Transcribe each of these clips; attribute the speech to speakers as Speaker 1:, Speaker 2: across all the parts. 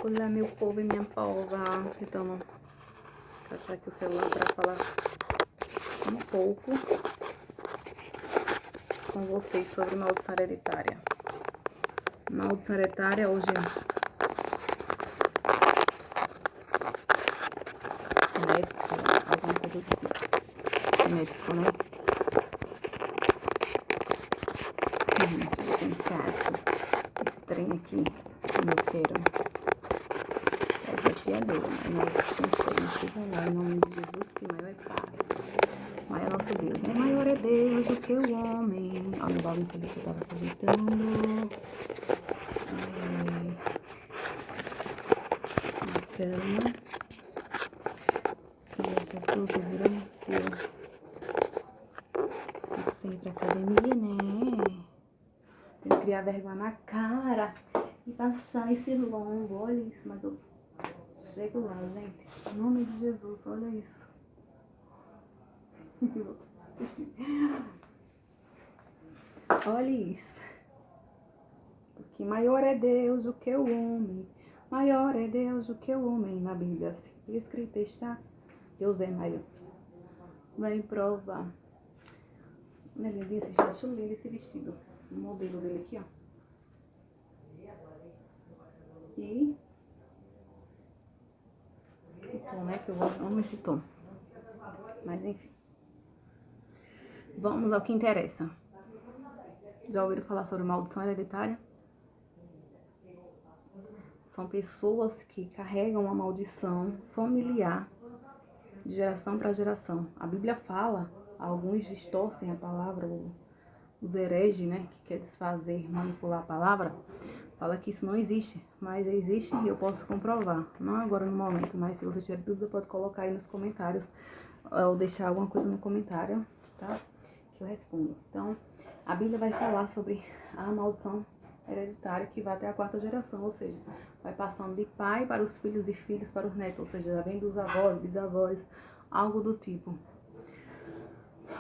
Speaker 1: Olá, meu povo e minha polva. Então, vou achar aqui o celular para falar um pouco com vocês sobre maldição hereditária. Maldição hereditária hoje genético, alguma coisa do tipo. Genético, né? Tem esse trem aqui, como eu quero. Essa aqui é dele, mas não lá em nome de Jesus, que maior é Pai. Maior é nosso Deus, né? Maior é Deus do que o homem. Olha o bagunça ali que eu tava ajeitando. Na cama. E essas gorduras que eu passei pra academia, né? Tem que criar vergonha na cara e passar esse longo. Olha isso, mas eu chego lá, gente. Em nome de Jesus, olha isso. Olha isso. Porque maior é Deus do que o homem. Maior é Deus do que o homem. Na Bíblia, assim, escrito está. Deus é maior. Vai provar. Não é lindo esse? Acho lindo esse vestido. O modelo dele aqui, ó. E o tom, né? Que eu amo esse tom. Mas enfim. Vamos ao que interessa. Já ouviram falar sobre maldição hereditária? São pessoas que carregam uma maldição familiar de geração para geração. A Bíblia fala, alguns distorcem a palavra, os hereges, né, que quer desfazer, manipular a palavra, fala que isso não existe, mas existe e eu posso comprovar. Não agora no momento, mas se você tiver dúvida pode colocar aí nos comentários ou deixar alguma coisa no comentário, tá? Que eu respondo. Então, a Bíblia vai falar sobre a maldição hereditária que vai até a 4ª geração, ou seja, vai passando de pai para os filhos e filhos para os netos, ou seja, já vem dos avós, bisavós, algo do tipo.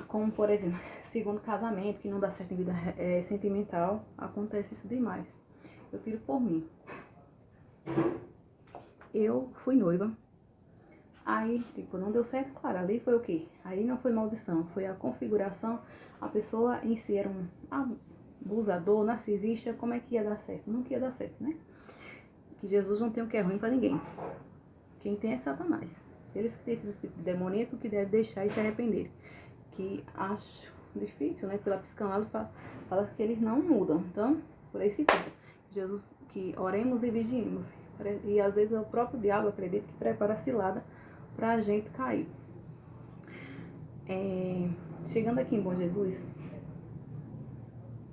Speaker 1: Como, por exemplo, segundo casamento, que não dá certo em vida sentimental, acontece isso demais. Eu tiro por mim. Eu fui noiva, aí, tipo, não deu certo, claro, ali foi o quê? Aí não foi maldição, foi a configuração, a pessoa em si era um abusador, narcisista, como é que ia dar certo? Nunca ia dar certo, né? Que Jesus não tem o que é ruim pra ninguém. Quem tem é Satanás. Eles que têm esse espírito demoníaco que deve deixar e se arrepender. Que acho difícil, né? Pela psicanálise fala que eles não mudam. Então, por aí se fica. Jesus, que oremos e vigiemos. E às vezes é o próprio diabo, acredito, que prepara a cilada pra gente cair. Chegando aqui em Bom Jesus,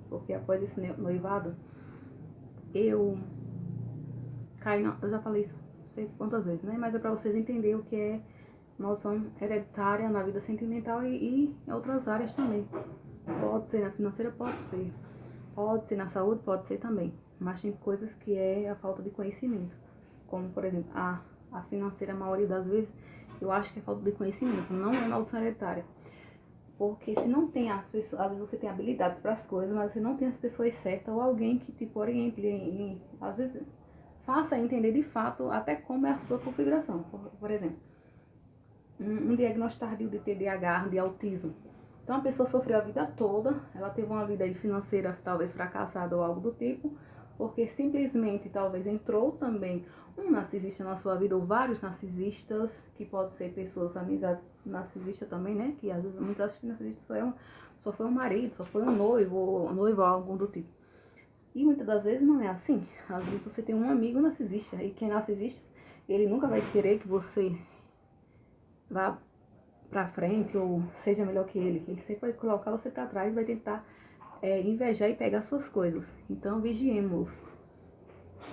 Speaker 1: porque após esse noivado, eu caí, eu já falei isso não sei quantas vezes, né? Mas é pra vocês entenderem o que é maldição hereditária na vida sentimental e em outras áreas também. Pode ser na financeira, pode ser. Pode ser na saúde, pode ser também. Mas tem coisas que é a falta de conhecimento. Como, por exemplo, a financeira, a maioria das vezes, eu acho que é falta de conhecimento. Não é maldição hereditária. Porque se não tem as pessoas, às vezes você tem habilidade para as coisas, mas você não tem as pessoas certas ou alguém que tipo oriente, às vezes faça entender de fato até como é a sua configuração. Por exemplo, um diagnóstico tardio de TDAH, de autismo. Então a pessoa sofreu a vida toda, ela teve uma vida financeira talvez fracassada ou algo do tipo, porque simplesmente talvez entrou também um narcisista na sua vida, ou vários narcisistas, que pode ser pessoas, amizades narcisistas também, né? Que às vezes muitas acham que narcisista só foi um marido, só foi um noivo ou algo do tipo. E muitas das vezes não é assim. Às vezes você tem um amigo narcisista, e quem é narcisista, ele nunca vai querer que você vá pra frente ou seja melhor que ele. Ele sempre vai colocar você pra trás e vai tentar invejar e pegar suas coisas. Então vigiemos.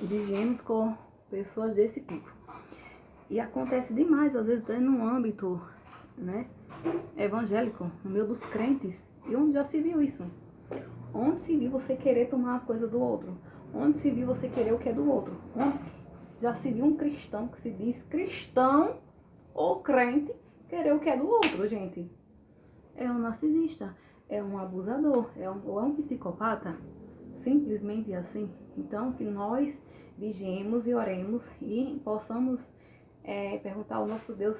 Speaker 1: Vigiemos com pessoas desse tipo. E acontece demais, às vezes, até no âmbito, né, evangélico, no meio dos crentes. E onde já se viu isso? Onde se viu você querer tomar a coisa do outro? Onde se viu você querer o que é do outro? Onde já se viu um cristão que se diz cristão ou crente querer o que é do outro, gente? É um narcisista, é um abusador, ou é um psicopata, simplesmente assim. Então, que nós vigiemos e oremos e possamos perguntar ao nosso Deus,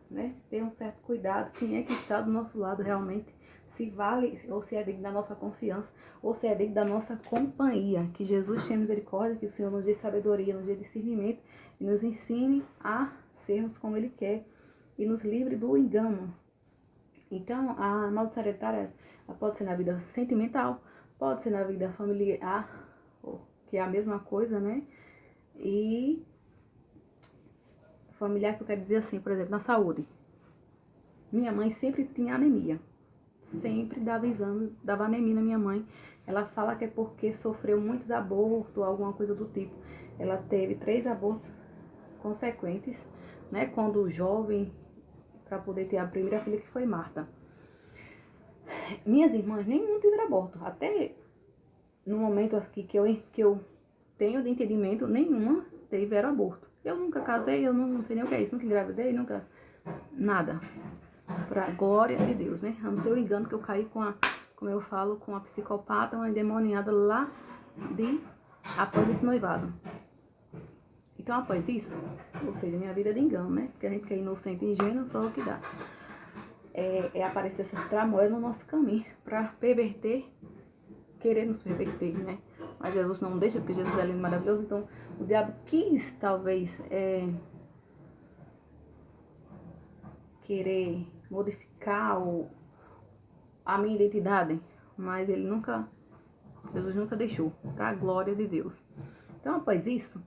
Speaker 1: né? Ter um certo cuidado, quem é que está do nosso lado realmente, se vale ou se é digno da nossa confiança, ou se é digno da nossa companhia. Que Jesus tenha misericórdia, que o Senhor nos dê sabedoria, nos dê discernimento e nos ensine a sermos como Ele quer e nos livre do engano. Então, a maldição hereditária pode ser na vida sentimental, pode ser na vida familiar, que é a mesma coisa, né? E familiar, que eu quero dizer assim, por exemplo, na saúde. Minha mãe sempre tinha anemia. Sempre dava exame, dava anemia na minha mãe. Ela fala que é porque sofreu muitos abortos, alguma coisa do tipo. Ela teve 3 abortos consequentes, né? Quando jovem, para poder ter a primeira filha, que foi Marta. Minhas irmãs nenhuma tiveram aborto. Até no momento aqui que eu tenho de entendimento, nenhuma tiveram aborto. Eu nunca casei, eu não sei nem o que é isso, nunca engravidei, nunca nada. Pra glória de Deus, né? A não ser o engano que eu caí como eu falo, com a psicopata, uma endemoniada lá após esse noivado. Então, após isso, ou seja, minha vida é de engano, né? Porque a gente que é inocente e ingênuo, só o que dá. É aparecer essas tramóias no nosso caminho, pra perverter, querer nos perverter, né? Mas Jesus não deixa, porque Jesus é lindo e maravilhoso. Então, o diabo quis, talvez, querer modificar a minha identidade, mas Jesus nunca deixou, pra glória de Deus. Então, após isso,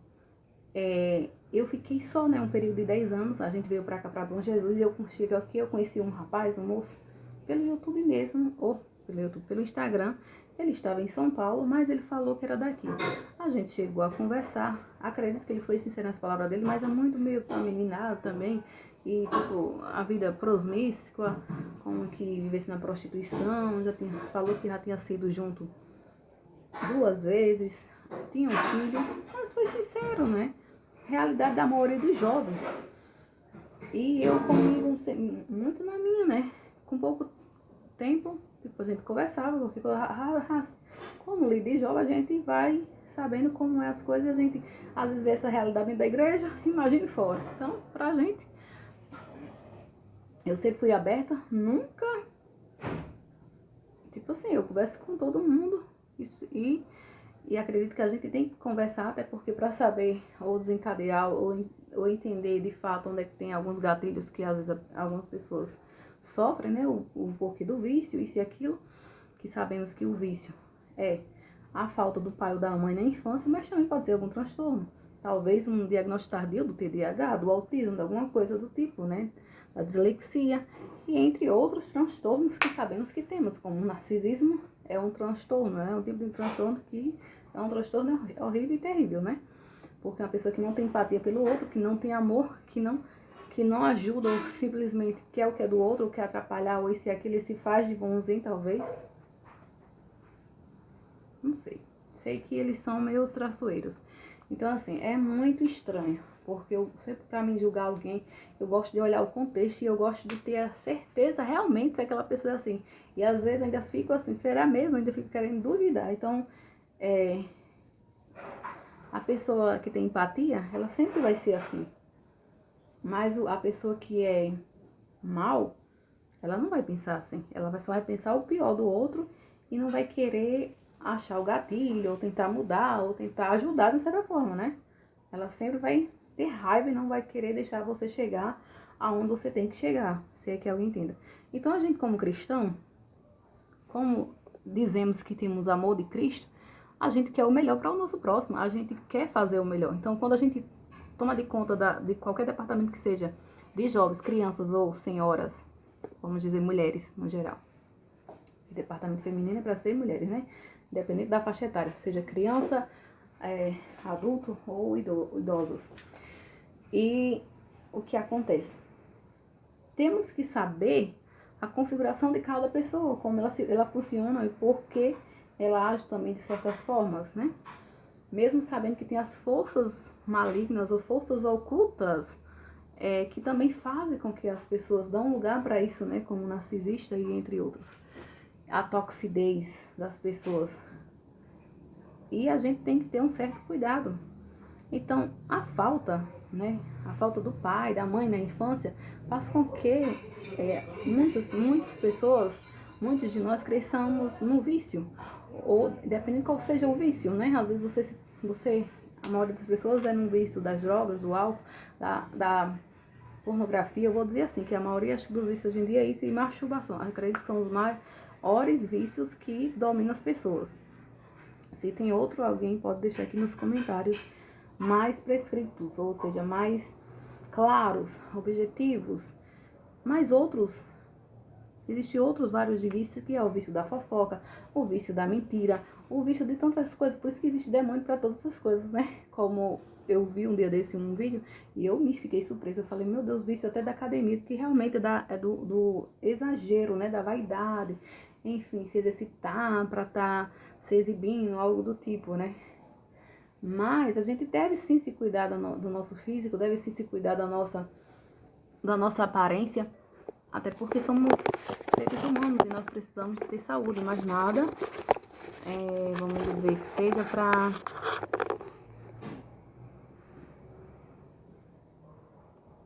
Speaker 1: eu fiquei só, né, um período de 10 anos, a gente veio pra cá, pra Bom Jesus, e eu cheguei aqui, eu conheci um rapaz, um moço, pelo YouTube mesmo, ou pelo Instagram. Ele estava em São Paulo, mas ele falou que era daqui. A gente chegou a conversar, acredito que ele foi sincero nas palavras dele, mas é muito meio meninado também, e tipo, a vida prosmíscua, como que vivesse na prostituição, falou que já tinha sido junto 2 vezes, tinha um filho, mas foi sincero, né? Realidade da maioria dos jovens. E eu comigo muito na minha, né? Com pouco tempo, tipo, a gente conversava, porque como líder jovem, a gente vai sabendo como é as coisas, a gente às vezes vê essa realidade dentro da igreja, imagine fora. Então, pra gente, eu sempre fui aberta, nunca, tipo assim, eu converso com todo mundo e acredito que a gente tem que conversar, até porque para saber ou desencadear ou entender de fato onde é que tem alguns gatilhos que às vezes algumas pessoas sofrem, né? O porquê do vício, isso e aquilo, que sabemos que o vício é a falta do pai ou da mãe na infância, mas também pode ter algum transtorno. Talvez um diagnóstico tardio do TDAH, do autismo, de alguma coisa do tipo, né? Da dislexia, e entre outros transtornos que sabemos que temos, como o narcisismo é um transtorno, é um tipo de transtorno que é um transtorno horrível e terrível, né? Porque é uma pessoa que não tem empatia pelo outro, que não tem amor, que não ajuda ou simplesmente quer o que é do outro, ou quer atrapalhar, ou esse e aquilo, e se faz de bonzinho, talvez. Não sei. Sei que eles são meio traiçoeiros. Então, assim, é muito estranho. Porque eu sempre, pra mim julgar alguém, eu gosto de olhar o contexto e eu gosto de ter a certeza realmente se aquela pessoa é assim. E às vezes ainda fico assim, será mesmo? Ainda fico querendo duvidar. Então, a pessoa que tem empatia, ela sempre vai ser assim. Mas a pessoa que é mal, ela não vai pensar assim. Ela só vai pensar o pior do outro e não vai querer achar o gatilho, ou tentar mudar, ou tentar ajudar de certa forma, né? Ela sempre vai ter raiva e não vai querer deixar você chegar aonde você tem que chegar, se é que alguém entenda. Então a gente, como cristão, como dizemos que temos amor de Cristo, a gente quer o melhor para o nosso próximo, a gente quer fazer o melhor. Então quando a gente toma de conta de qualquer departamento que seja, de jovens, crianças ou senhoras, vamos dizer mulheres no geral. O departamento feminino é para ser mulheres, né? Independente da faixa etária, seja criança, adulto ou idosos. E o que acontece? Temos que saber a configuração de cada pessoa, como ela funciona e por que ela age também de certas formas, né? Mesmo sabendo que tem as forças malignas ou forças ocultas, que também fazem com que as pessoas dão lugar para isso, né? Como o narcisista e entre outros. A toxidez das pessoas. E a gente tem que ter um certo cuidado. Então, a falta, né, a falta do pai, da mãe na infância, faz com que muitas pessoas, muitos de nós cresçamos no vício, ou dependendo qual seja o vício, né? Às vezes a maioria das pessoas é no vício das drogas, do álcool, da pornografia. Eu vou dizer assim, que a maioria acho que dos vícios hoje em dia é isso, e masturbação. Eu acredito que são os maiores vícios que dominam as pessoas. Se tem outro, alguém pode deixar aqui nos comentários mais prescritos, ou seja, mais claros, objetivos, mais outros. Existem outros vários de vício, que é o vício da fofoca, o vício da mentira, o vício de tantas coisas. Por isso que existe demônio para todas essas coisas, né? Como eu vi um dia desse um vídeo e eu me fiquei surpresa. Eu falei, meu Deus, vício até da academia, que realmente é do exagero, né? Da vaidade. Enfim, se exercitar para estar se exibindo, algo do tipo, né? Mas a gente deve sim se cuidar do nosso físico, deve sim se cuidar da nossa aparência, até porque somos seres humanos e nós precisamos ter saúde, mas nada, vamos dizer, que seja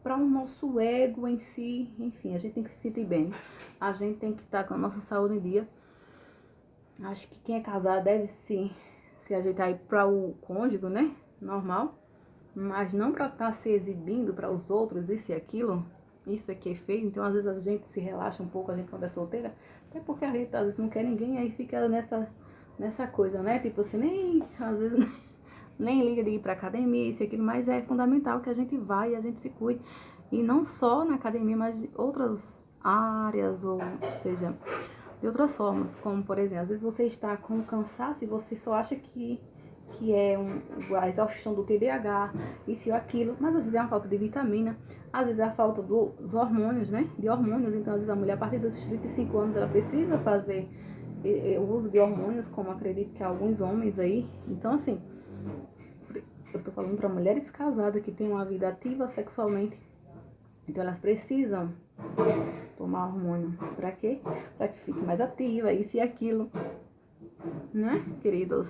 Speaker 1: para o nosso ego em si. Enfim, a gente tem que se sentir bem, a gente tem que estar com a nossa saúde em dia. Acho que quem é casado deve se ajeitar aí para o cônjuge, né? Normal. Mas não para estar se exibindo para os outros, isso e aquilo. Isso aqui é feio. Então, às vezes, a gente se relaxa um pouco, a gente quando é solteira. Até porque a gente, às vezes, não quer ninguém. Aí fica nessa coisa, né? Tipo assim, às vezes, nem liga de ir para academia, isso e aquilo. Mas é fundamental que a gente vá e a gente se cuide. E não só na academia, mas em outras áreas, ou seja, de outras formas, como por exemplo, às vezes você está com cansaço e você só acha que é a exaustão do TDAH, isso e aquilo, mas às vezes é uma falta de vitamina, às vezes é a falta dos hormônios, né? De hormônios. Então, às vezes a mulher, a partir dos 35 anos, ela precisa fazer o uso de hormônios, como acredito que alguns homens aí. Então, assim, eu tô falando para mulheres casadas que têm uma vida ativa sexualmente, então elas precisam tomar hormônio. Pra quê? Pra que fique mais ativa, isso e aquilo, né, queridos?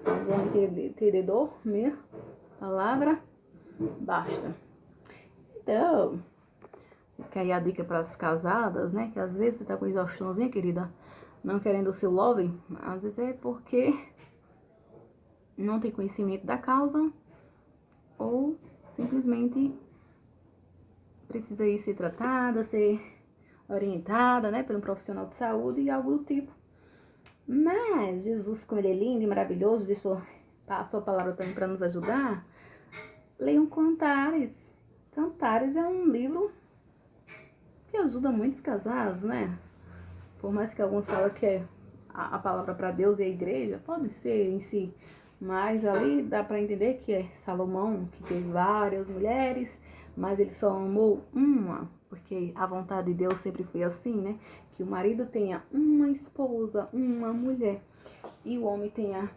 Speaker 1: Algum entendedor? Minha palavra basta. Então, fica aí a dica para as casadas, né? Que às vezes você tá com exaustãozinha, querida, não querendo o seu love, às vezes é porque não tem conhecimento da causa ou simplesmente precisa ir ser tratada, ser orientada, né, por um profissional de saúde e algo do tipo. Mas Jesus, como ele é lindo e maravilhoso, deixou a sua palavra também para nos ajudar. Leiam Cantares. Cantares é um livro que ajuda muitos casais, né? Por mais que alguns falam que é a palavra para Deus e a igreja, pode ser em si. Mas ali dá para entender que é Salomão, que teve várias mulheres, mas ele só amou uma, porque a vontade de Deus sempre foi assim, né? Que o marido tenha uma esposa, uma mulher, e o homem tenha,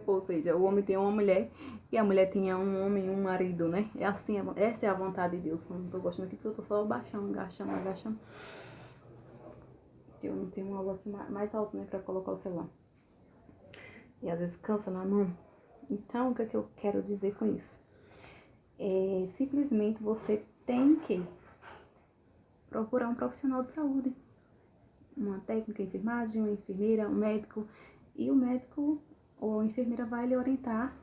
Speaker 1: ou seja, o homem tenha uma mulher e a mulher tenha um homem e um marido, né? É assim, essa é a vontade de Deus. Eu não tô gostando aqui porque eu tô só baixando, agachando. Eu não tenho algo aqui mais alto, né, pra colocar o celular. E às vezes cansa na mão. Então, o que é que eu quero dizer com isso? Simplesmente você tem que procurar um profissional de saúde. Uma técnica, enfermagem, uma enfermeira, um médico. E o médico ou a enfermeira vai lhe orientar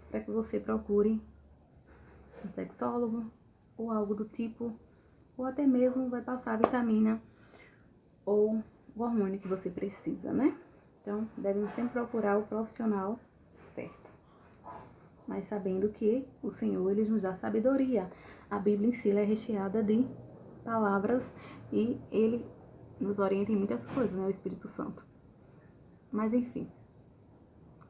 Speaker 1: para que você procure um sexólogo ou algo do tipo. Ou até mesmo vai passar a vitamina ou o hormônio que você precisa, né? Então, devem sempre procurar o profissional certo. Mas sabendo que o Senhor, Ele nos dá sabedoria. A Bíblia em si é recheada de palavras e Ele nos orienta em muitas coisas, né? O Espírito Santo. Mas, enfim,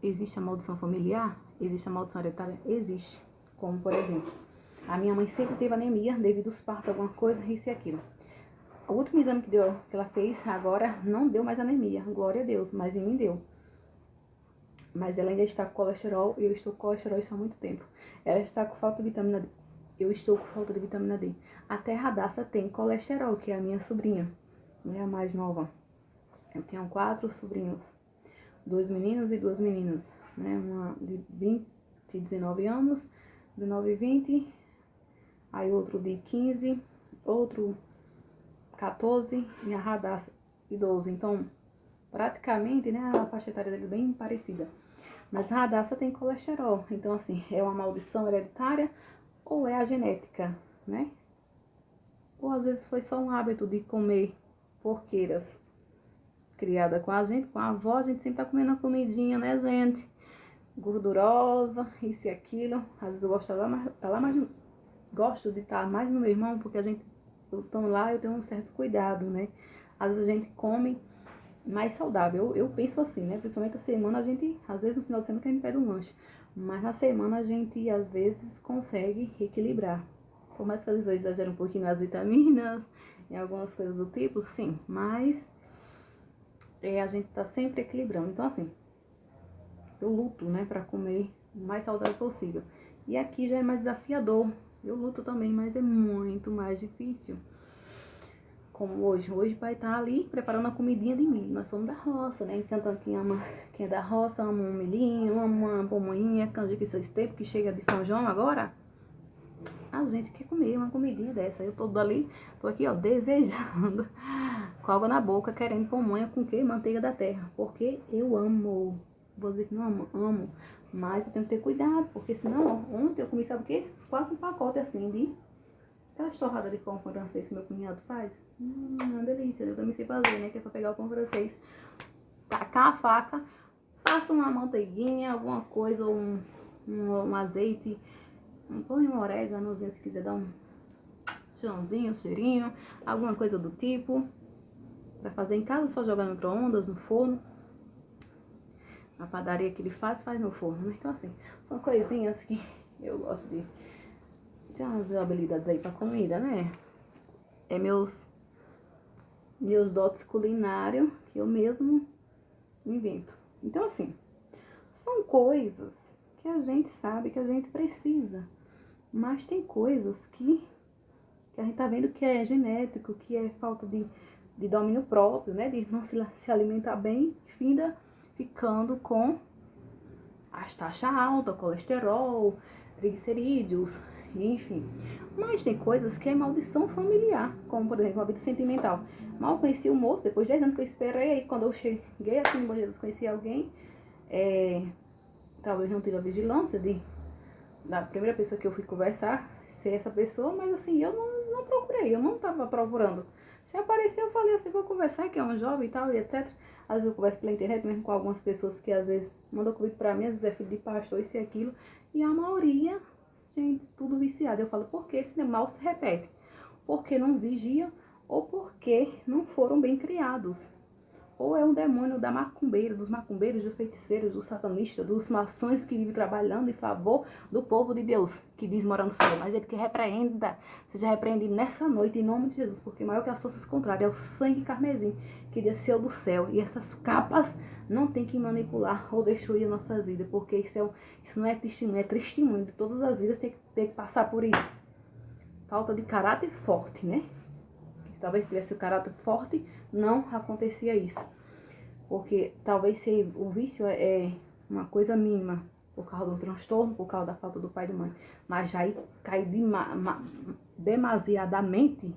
Speaker 1: existe a maldição familiar? Existe a maldição hereditária? Existe. Como, por exemplo, a minha mãe sempre teve anemia devido aos partos, alguma coisa, isso e aquilo. O último exame que ela fez agora não deu mais anemia, glória a Deus, mas em mim deu. Mas ela ainda está com colesterol e eu estou com colesterol isso há muito tempo. Ela está com falta de vitamina D. Eu estou com falta de vitamina D. Até a Radassa tem colesterol, que é a minha sobrinha, né, a mais nova. Eu tenho 4 sobrinhos, 2 meninos e 2 meninas, né, uma de de 19 anos, 19 e 20, aí outro de 15, outro 14 e a Radassa de 12. Então, praticamente, né, a faixa etária deles é bem parecida. Mas a Radassa tem colesterol, então assim, é uma maldição hereditária ou é a genética, né? Ou às vezes foi só um hábito de comer porqueiras criada com a gente, com a avó, a gente sempre tá comendo uma comidinha, né, gente? Gordurosa, isso e aquilo. Às vezes eu gosto de tá lá, mas gosto de estar mais no meu irmão, porque a gente, estando lá, eu tenho um certo cuidado, né? Às vezes a gente come mais saudável. Eu penso assim, né? Principalmente a semana, a gente, às vezes no final de semana que a gente pede um lanche. Mas na semana a gente, às vezes, consegue equilibrar. Por mais que às vezes exagere um pouquinho nas vitaminas, em algumas coisas do tipo, sim. Mas a gente tá sempre equilibrando. Então, assim, eu luto, né, pra comer o mais saudável possível. E aqui já é mais desafiador. Eu luto também, mas é muito mais difícil. Como hoje. Hoje vai estar ali preparando a comidinha de milho. Nós somos da roça, né? Então quem é da roça ama um milhinho, ama uma pamonhinha, canjica esses tempos que chega de São João agora. A gente quer comer uma comidinha dessa. Eu tô ali, tô aqui, ó, desejando, com água na boca, querendo pamonha com quê? Manteiga da terra. Porque eu amo. Vou dizer que não amo, amo. Mas eu tenho que ter cuidado, porque senão, ó, ontem eu comi, sabe o quê? Quase um pacote assim de aquelas torradas de pão francês que meu cunhado faz. Uma delícia, eu também sei fazer, né? Que é só pegar o pão francês, tacar a faca, passa uma manteiguinha, alguma coisa, um azeite, põe um oréganozinho se quiser dar um chãozinho, um cheirinho, alguma coisa do tipo. Pra fazer em casa, só jogar no micro-ondas, no forno. Na padaria que ele faz no forno, né? Então assim, são coisinhas que eu gosto de ter umas habilidades aí pra comida, né? É meus dotes culinários que eu mesmo invento. Então, assim, são coisas que a gente sabe que a gente precisa. Mas tem coisas que a gente tá vendo que é genético, que é falta de domínio próprio, né? De não se alimentar bem, finda ficando com as taxas altas, colesterol, triglicerídeos, enfim. Mas tem coisas que é maldição familiar, como por exemplo a vida sentimental. Mal conheci o moço, depois de 10 anos que eu esperei, aí quando eu cheguei aqui em Bom Jesus, conheci alguém, talvez não tive a vigilância da primeira pessoa que eu fui conversar, ser essa pessoa, mas assim, eu não procurei, eu não tava procurando. Se apareceu, eu falei assim, vou conversar, que é um jovem e tal, e etc. Às vezes eu converso pela internet, mesmo com algumas pessoas que às vezes mandam convite pra mim, às vezes é filho de pastor, isso e aquilo, e a maioria, gente, tudo viciado. Eu falo, por que esse mal se repete? Porque não vigiam ou porque não foram bem criados. Ou é um demônio da macumbeira, dos macumbeiros, dos feiticeiros, dos satanistas, dos maçons que vivem trabalhando em favor do povo de Deus, que diz morar no céu. Mas ele que repreenda, seja repreendido nessa noite em nome de Jesus, porque maior que as forças contrárias é o sangue carmesim que desceu do céu. E essas capas não tem que manipular ou destruir nossas vidas, porque isso não é testemunho de todas as vidas tem que passar por isso. Falta de caráter forte, né? Talvez se tivesse o caráter forte, não acontecia isso. Porque talvez se o vício é uma coisa mínima, por causa do transtorno, por causa da falta do pai e da mãe. Mas já cair demasiadamente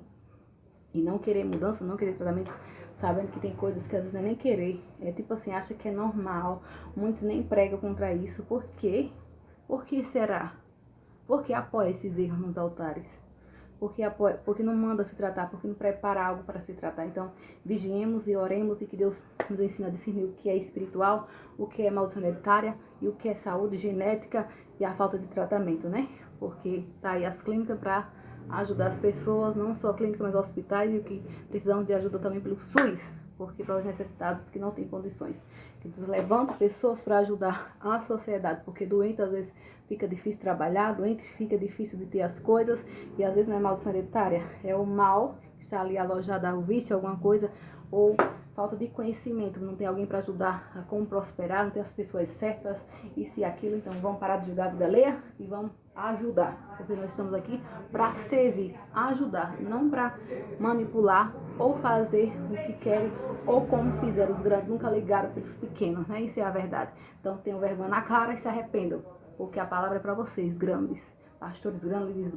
Speaker 1: e não querer mudança, não querer tratamento, sabendo que tem coisas que às vezes é nem querer. É tipo assim, acha que é normal. Muitos nem pregam contra isso. Por quê? Por que será? Por que apoia esses erros nos altares? Porque não manda se tratar, porque não prepara algo para se tratar. Então, vigiemos e oremos e que Deus nos ensine a discernir o que é espiritual, o que é maldição hereditária e o que é saúde genética e a falta de tratamento, né? Porque tá aí as clínicas para ajudar as pessoas, não só a clínica, mas hospitais, e que precisamos de ajuda também pelo SUS, porque para os necessitados que não têm condições. Que Deus levanta pessoas para ajudar a sociedade, porque doente às vezes fica difícil trabalhar, doente fica difícil de ter as coisas, e às vezes não é maldição hereditária, é o mal que está ali alojado, o vício, alguma coisa, ou falta de conhecimento, não tem alguém para ajudar a como prosperar, não tem as pessoas certas, isso e aquilo. Então vamos parar de julgar a vida alheia e vamos ajudar, porque nós estamos aqui para servir, ajudar, não para manipular ou fazer o que querem ou como fizeram os grandes, nunca ligaram pelos pequenos, né? Isso é a verdade. Então tenham vergonha na cara e se arrependam. porque a palavra é para vocês, grandes, pastores grandes,